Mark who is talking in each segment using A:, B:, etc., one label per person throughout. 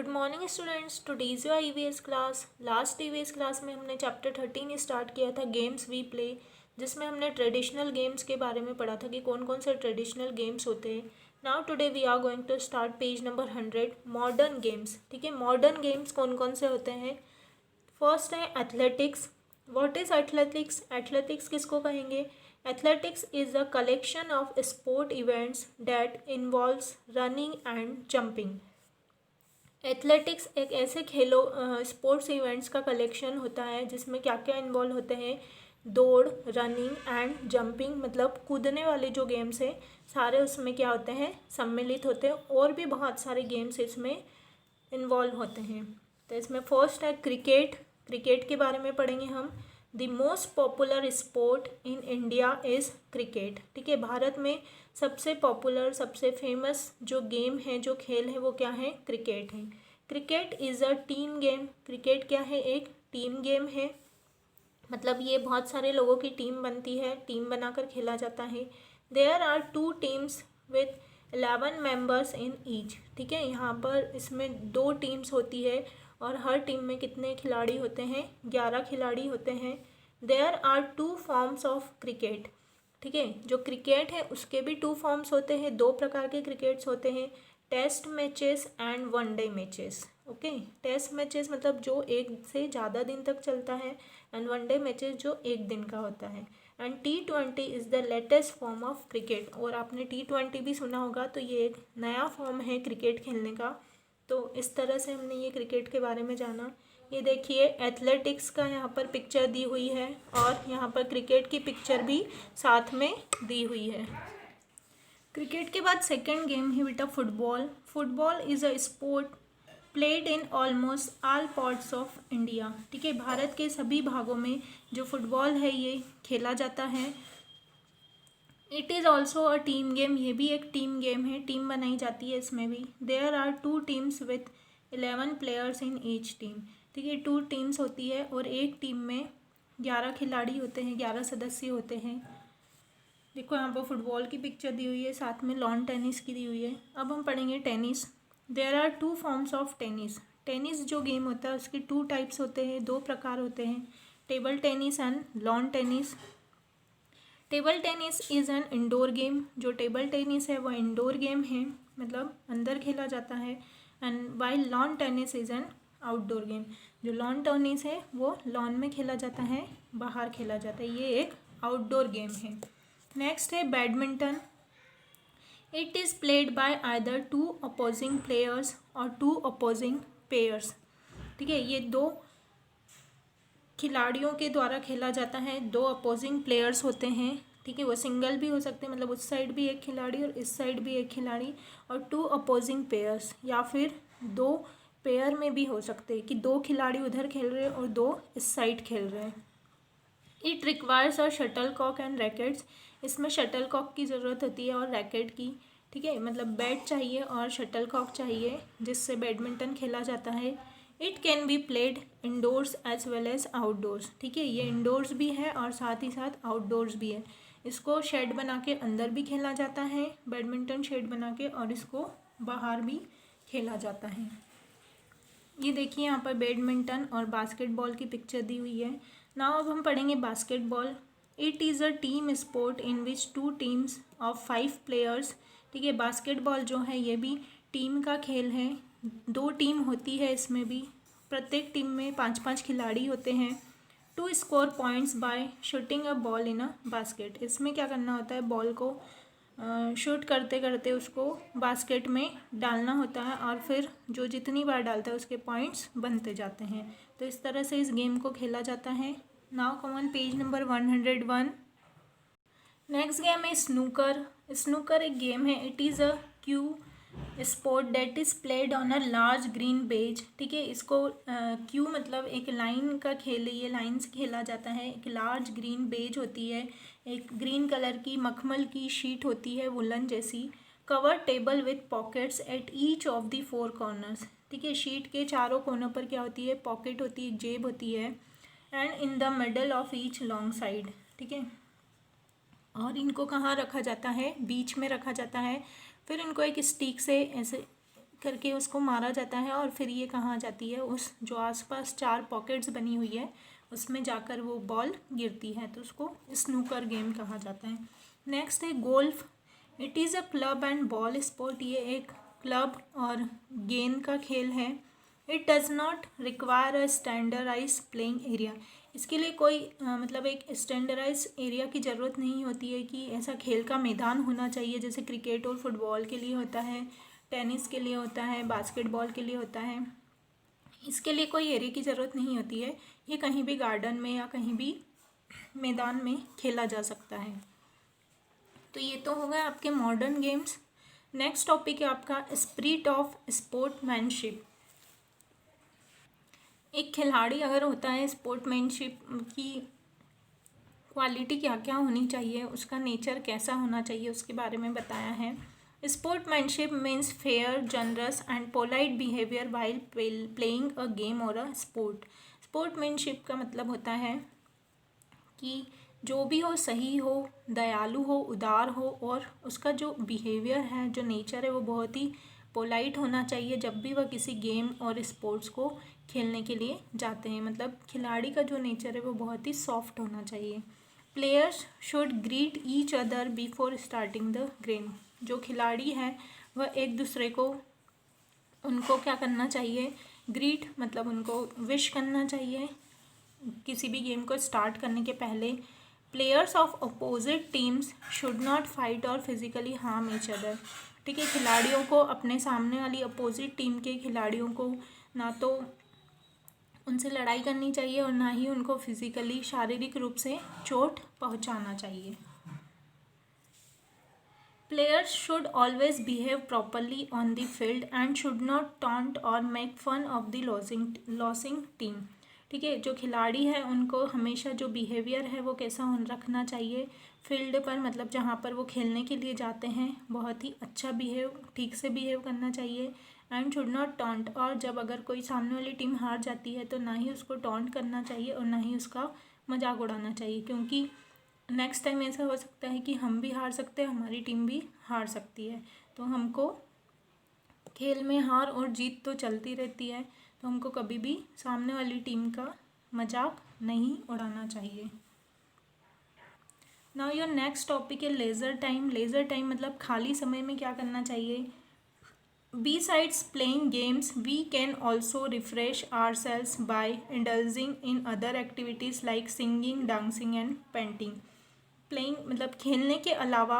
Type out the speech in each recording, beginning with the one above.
A: Good morning students, today's your EVS class. Last EVS class में हमने chapter 13 start किया था, गेम्स वी प्ले, जिसमें हमने ट्रेडिशनल गेम्स के बारे में पढ़ा था कि कौन कौन से ट्रेडिशनल गेम्स होते हैं। Now today we are going to start page number 100, modern games. ठीक है, मॉडर्न गेम्स कौन कौन से होते हैं। फर्स्ट है athletics. What is athletics? Athletics किसको कहेंगे? Athletics is a collection of sport events that involves running and jumping. Athletics एक ऐसे स्पोर्ट्स इवेंट्स का कलेक्शन होता है जिसमें क्या क्या इन्वॉल्व होते हैं, दौड़, रनिंग एंड जंपिंग, मतलब कूदने वाले जो गेम्स हैं सारे उसमें क्या होते हैं, सम्मिलित होते हैं। और भी बहुत सारे गेम्स इसमें इन्वॉल्व होते हैं। तो इसमें फर्स्ट है क्रिकेट। क्रिकेट के बारे में पढ़ेंगे हम। The most popular sport in India is cricket. ठीक है, भारत में सबसे पॉपुलर, सबसे फेमस जो गेम है, जो खेल है, वो क्या है? क्रिकेट है। Cricket is a team game. Cricket क्या है? एक टीम गेम है, मतलब ये बहुत सारे लोगों की टीम बनती है, टीम बनाकर खेला जाता है। There are 2 teams with 11 members in each. ठीक है, यहाँ पर इसमें 2 टीम्स होती है और हर टीम में कितने खिलाड़ी होते हैं? 11 खिलाड़ी होते हैं। There are 2 forms of cricket. ठीक है, जो क्रिकेट है उसके भी 2 फॉर्म्स होते हैं, 2 प्रकार के क्रिकेट्स होते हैं, test matches and one day matches. Okay, test matches मतलब जो एक से ज़्यादा दिन तक चलता है, एंड वनडे मैचेस जो एक दिन का होता है। And T20 is the latest form of cricket. और आपने T20 भी सुना होगा, तो ये एक नया फॉर्म है क्रिकेट खेलने का। तो इस तरह से हमने ये क्रिकेट के बारे में जाना। ये देखिए एथलेटिक्स का यहाँ पर पिक्चर दी हुई है और यहाँ पर क्रिकेट की पिक्चर भी साथ में दी हुई है। क्रिकेट के बाद सेकंड गेम है बेटा football. Football is a sport played in almost all parts of India. ठीक है, भारत के सभी भागों में जो फुटबॉल है ये खेला जाता है। It is also a team game. ये भी एक टीम गेम है, टीम बनाई जाती है इसमें भी। There are 2 teams with 11 players in each team. ठीक है, 2 टीम्स होती है और एक टीम में 11 खिलाड़ी होते हैं, 11 सदस्य होते हैं। देखो यहाँ पर फुटबॉल की पिक्चर दी हुई है, साथ में लॉन टेनिस की दी हुई है। अब हम पढ़ेंगे tennis. There are 2 forms of tennis. Tennis जो गेम होता है उसके 2 टाइप्स होते हैं, 2 प्रकार होते हैं, table tennis and lawn tennis. Table tennis is an indoor game. जो टेबल टेनिस है वह इंडोर गेम है, मतलब अंदर खेला जाता है। And while lawn tennis is an outdoor game. जो लॉन टेनिस है वो लॉन में खेला जाता है, बाहर खेला जाता है, ये एक आउटडोर गेम है। नेक्स्ट है badminton. It is played by either 2 opposing players और 2 अपोजिंग पेयर्स। ठीक है, ये 2 खिलाड़ियों के द्वारा खेला जाता है, 2 अपोजिंग प्लेयर्स होते हैं। ठीक है, वो सिंगल भी हो सकते हैं, मतलब उस साइड भी एक खिलाड़ी और इस साइड भी एक खिलाड़ी, और 2 अपोजिंग पेयर्स, या फिर 2 पेयर में भी हो सकते हैं कि 2 खिलाड़ी उधर खेल रहे हैं और 2 इस साइड खेल रहे हैं। It requires a shuttle cock and rackets. इसमें शटल कॉक की ज़रूरत होती है और रैकेट की। ठीक है, मतलब बैट चाहिए और शटल कॉक चाहिए जिससे बैडमिंटन खेला जाता है। It can be played indoors as well as outdoors. ठीक है, ये इंडोर्स भी है और साथ ही साथ आउटडोर्स भी है। इसको शेड बना के अंदर भी खेला जाता है, बैडमिंटन शेड बना के, और इसको बाहर भी खेला जाता है। ये देखिए यहाँ पर बैडमिंटन और बास्केटबॉल की पिक्चर दी हुई है। नाउ अब हम पढ़ेंगे basketball. It is a team sport in which 2 teams of 5 players. ठीक है, बास्केटबॉल जो है ये भी टीम का खेल है, 2 टीम होती है इसमें भी, प्रत्येक टीम में 5-5 खिलाड़ी होते हैं। To score points by shooting a ball in a basket. इसमें क्या करना होता है, बॉल को शूट करते करते उसको बास्केट में डालना होता है और फिर जो जितनी बार डालता है उसके पॉइंट्स बनते जाते हैं। तो इस तरह से इस गेम को खेला जाता है। Now come on page number 101। Next game है स्नूकर। स्नूकर एक गेम है। It is a cue sport that is played on a large green baize. ठीक है, इसको क्यू मतलब एक लाइन का खेल है, ये लाइन से खेला जाता है। एक लार्ज ग्रीन बेज होती है, एक ग्रीन कलर की मखमल की शीट होती है, वुलन जैसी, cover table with pockets at each of the 4 corners. ठीक है, शीट के चारों कोनों पर क्या होती है, पॉकेट होती है, जेब होती है, and in the middle of each long side. ठीक है, और इनको कहाँ रखा जाता है, बीच में रखा जाता है। फिर इनको एक स्टिक से ऐसे करके उसको मारा जाता है और फिर ये कहाँ जाती है, उस जो आसपास 4 पॉकेट्स बनी हुई है उसमें जाकर वो बॉल गिरती है, तो उसको स्नूकर गेम कहा जाता है। नेक्स्ट है golf. It is a club and ball sport. ये एक क्लब और गेंद का खेल है। It does not require a standardise playing area. इसके लिए कोई मतलब एक स्टैंडर्डाइज एरिया की ज़रूरत नहीं होती है कि ऐसा खेल का मैदान होना चाहिए जैसे क्रिकेट और फुटबॉल के लिए होता है, टेनिस के लिए होता है, बास्केटबॉल के लिए होता है। इसके लिए कोई एरिया की ज़रूरत नहीं होती है। ये कहीं भी गार्डन में या कहीं भी मैदान में खेला जा सकता है। तो ये तो हो गया आपके मॉडर्न गेम्स। नेक्स्ट टॉपिक है आपका स्पिरिट ऑफ स्पोर्ट्समैनशिप। एक खिलाड़ी अगर होता है, स्पोर्ट्समैनशिप की क्वालिटी क्या क्या होनी चाहिए, उसका नेचर कैसा होना चाहिए, उसके बारे में बताया है। Sportsmanship means fair, generous and polite behaviour while playing a game और अ स्पोर्ट। स्पोर्ट्समैनशिप का मतलब होता है कि जो भी हो, सही हो, दयालु हो, उदार हो, और उसका जो बिहेवियर है, जो नेचर है, वो बहुत ही पोलाइट होना चाहिए जब भी वह किसी गेम और स्पोर्ट्स को खेलने के लिए जाते हैं। मतलब खिलाड़ी का जो नेचर है वो बहुत ही सॉफ्ट होना चाहिए। Players should greet each other before starting the game. जो खिलाड़ी है वह एक दूसरे को, उनको क्या करना चाहिए, ग्रीट मतलब उनको विश करना चाहिए किसी भी गेम को स्टार्ट करने के पहले। Players of opposite teams should not fight और फिजिकली हार्म ईच अदर। ठीक है, खिलाड़ियों को, अपने सामने वाली अपोजिट टीम के खिलाड़ियों को ना तो उनसे लड़ाई करनी चाहिए और ना ही उनको फिजिकली, शारीरिक रूप से चोट पहुंचाना चाहिए। Players should always behave properly on the field and should not taunt or make fun of the losing team। ठीक है, जो खिलाड़ी है उनको हमेशा जो बिहेवियर है वो कैसा रखना चाहिए फील्ड पर, मतलब जहाँ पर वो खेलने के लिए जाते हैं, बहुत ही अच्छा ठीक से बिहेव करना चाहिए। एंड शुड नॉट टॉन्ट, और जब अगर कोई सामने वाली टीम हार जाती है तो ना ही उसको टॉन्ट करना चाहिए और ना ही उसका मजाक उड़ाना चाहिए, क्योंकि नेक्स्ट टाइम ऐसा हो सकता है कि हम भी हार सकते हैं, हमारी टीम भी हार सकती है। तो हमको खेल में हार और जीत तो चलती रहती है, तो हमको कभी भी सामने वाली टीम का मजाक नहीं उड़ाना चाहिए। नाउ योर नेक्स्ट टॉपिक है लेज़र टाइम। लेज़र टाइम मतलब खाली समय में क्या करना चाहिए। Besides playing games, we can also refresh ourselves by indulging in other activities like singing, dancing and painting। Playing मतलब खेलने के अलावा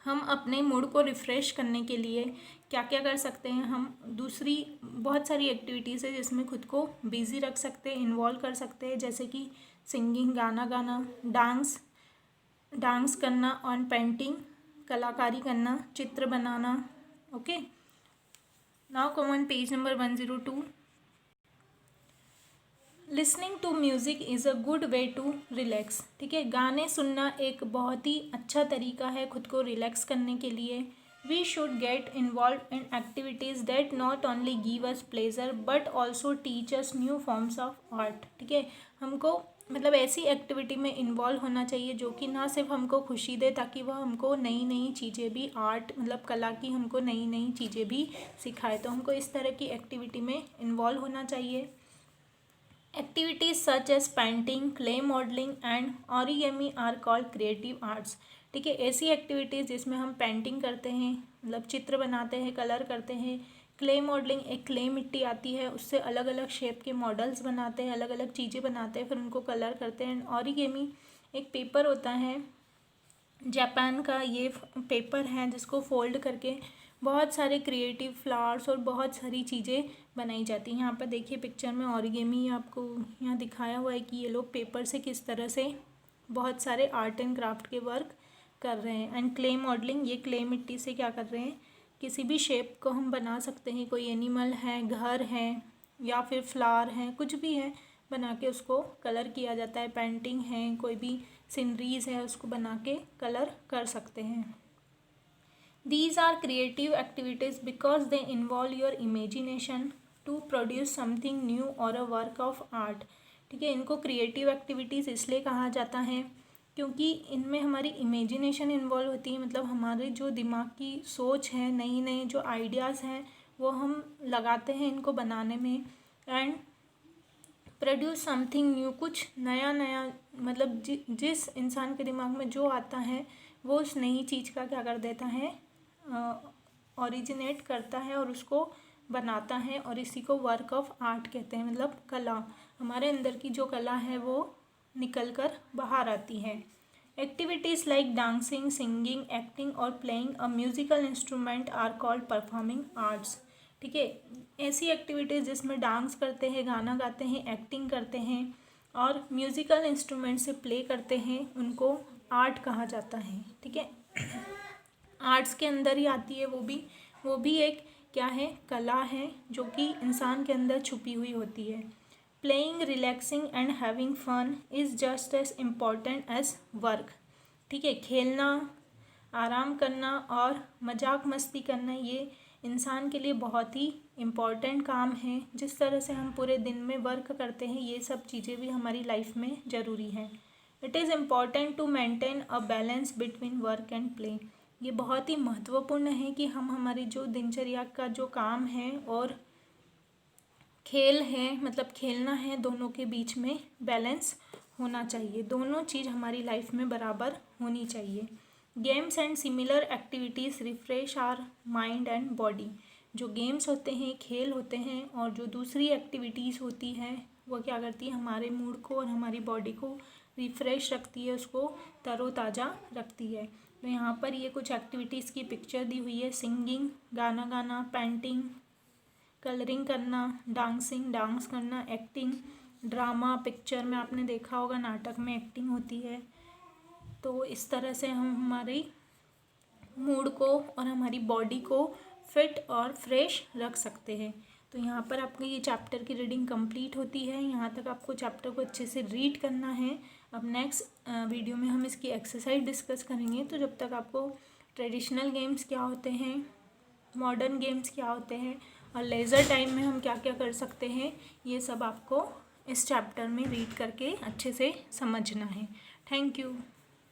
A: हम अपने मूड को रिफ़्रेश करने के लिए क्या क्या कर सकते हैं। हम दूसरी बहुत सारी एक्टिविटीज़ है जिसमें खुद को बिज़ी रख सकते हैं, इन्वॉल्व कर सकते हैं, जैसे कि सिंगिंग, गाना गाना, डांस करना और पेंटिंग, कलाकारी करना, चित्र बनाना। Okay, now come on page number 102। Listening to music is a good way to relax. ठीक है, गाने सुनना एक बहुत ही अच्छा तरीका है खुद को रिलैक्स करने के लिए। We should get involve in activities that not only give us pleasure but also teach us new forms of art. ठीक है, हमको मतलब ऐसी एक्टिविटी में इन्वॉल्व होना चाहिए जो कि ना सिर्फ हमको खुशी दे, ताकि वह हमको नई नई चीज़ें भी, आर्ट मतलब कला की हमको नई नई चीज़ें भी सिखाए। तो हमको इस तरह की एक्टिविटी में इन्वॉल्व होना चाहिए। Activities such as painting, clay modeling and origami are called creative arts। ठीक है, ऐसी एक्टिविटीज़ जिसमें हम पेंटिंग करते हैं, मतलब चित्र बनाते हैं, कलर करते हैं। क्ले मॉडलिंग, एक क्ले मिट्टी आती है, उससे अलग अलग शेप के मॉडल्स बनाते हैं, अलग अलग चीज़ें बनाते हैं, फिर उनको कलर करते हैं। ऑरिगेमी एक पेपर होता है जापान का, ये पेपर है जिसको फोल्ड करके बहुत सारे क्रिएटिव फ्लावर्स और बहुत सारी चीज़ें बनाई जाती हैं। यहाँ पर देखिए पिक्चर में ऑरिगेमी आपको यहाँ दिखाया हुआ है कि ये लोग पेपर से किस तरह से बहुत सारे आर्ट एंड क्राफ्ट के वर्क कर रहे हैं। एंड क्ले मॉडलिंग, ये क्ले मिट्टी से क्या कर रहे हैं, किसी भी शेप को हम बना सकते हैं। कोई एनिमल है, घर है या फिर फ्लावर है, कुछ भी है, बना के उसको कलर किया जाता है। पेंटिंग है, कोई भी सीनरीज है, उसको बना के कलर कर सकते हैं। These are creative activities because they involve your imagination to produce something new or a work of art। ठीक है, इनको क्रिएटिव एक्टिविटीज़ इसलिए कहा जाता है क्योंकि इनमें हमारी इमेजिनेशन इन्वॉल्व होती है, मतलब हमारे जो दिमाग की सोच है, नई नई जो आइडियाज़ हैं वो हम लगाते हैं इनको बनाने में। एंड प्रोड्यूस समथिंग न्यू, कुछ नया नया, मतलब जिस इंसान के दिमाग में जो आता है वो उस नई चीज़ का क्या कर देता है, ओरिजिनेट करता है और उसको बनाता है, और इसी को वर्क ऑफ आर्ट कहते हैं, मतलब कला। हमारे अंदर की जो कला है वो निकल कर बाहर आती है। Activities like dancing, singing, acting और playing a musical instrument are called performing arts. ठीक है, ऐसी एक्टिविटीज़ जिसमें डांस करते हैं, गाना गाते हैं, एक्टिंग करते हैं और म्यूज़िकल इंस्ट्रूमेंट से प्ले करते हैं, उनको आर्ट कहा जाता है। ठीक है, आर्ट्स के अंदर ही आती है वो भी एक क्या है, कला है जो कि इंसान के अंदर छुपी हुई होती है। Playing, relaxing and having fun is just as important as work. ठीक है, खेलना, आराम करना और मजाक मस्ती करना ये इंसान के लिए बहुत ही इम्पॉर्टेंट काम है। जिस तरह से हम पूरे दिन में वर्क करते हैं, ये सब चीज़ें भी हमारी लाइफ में ज़रूरी हैं। It is important to maintain a balance between work and play. ये बहुत ही महत्वपूर्ण है कि हम हमारी जो दिनचर्या का जो काम है और खेल है, मतलब खेलना है, दोनों के बीच में बैलेंस होना चाहिए। दोनों चीज़ हमारी लाइफ में बराबर होनी चाहिए। Games and similar activities refresh our mind and body. जो गेम्स होते हैं, खेल होते हैं, और जो दूसरी एक्टिविटीज़ होती हैं वो क्या करती है, हमारे मूड को और हमारी बॉडी को रिफ़्रेश रखती है, उसको तरोताज़ा रखती है। तो यहाँ पर ये कुछ एक्टिविटीज़ की पिक्चर दी हुई है। सिंगिंग, गाना गाना, पेंटिंग, कलरिंग करना, डांसिंग, डांस करना, एक्टिंग, ड्रामा, पिक्चर में आपने देखा होगा नाटक में एक्टिंग होती है। तो इस तरह से हम हमारी मूड को और हमारी बॉडी को फिट और फ्रेश रख सकते हैं। तो यहाँ पर आपकी ये चैप्टर की रीडिंग कंप्लीट होती है। यहाँ तक आपको चैप्टर को अच्छे से रीड करना है। अब नेक्स्ट वीडियो में हम इसकी एक्सरसाइज डिस्कस करेंगे। तो जब तक आपको ट्रेडिशनल गेम्स क्या होते हैं, मॉडर्न गेम्स क्या होते हैं और लेज़र टाइम में हम क्या क्या कर सकते हैं, ये सब आपको इस चैप्टर में रीड करके अच्छे से समझना है। Thank you.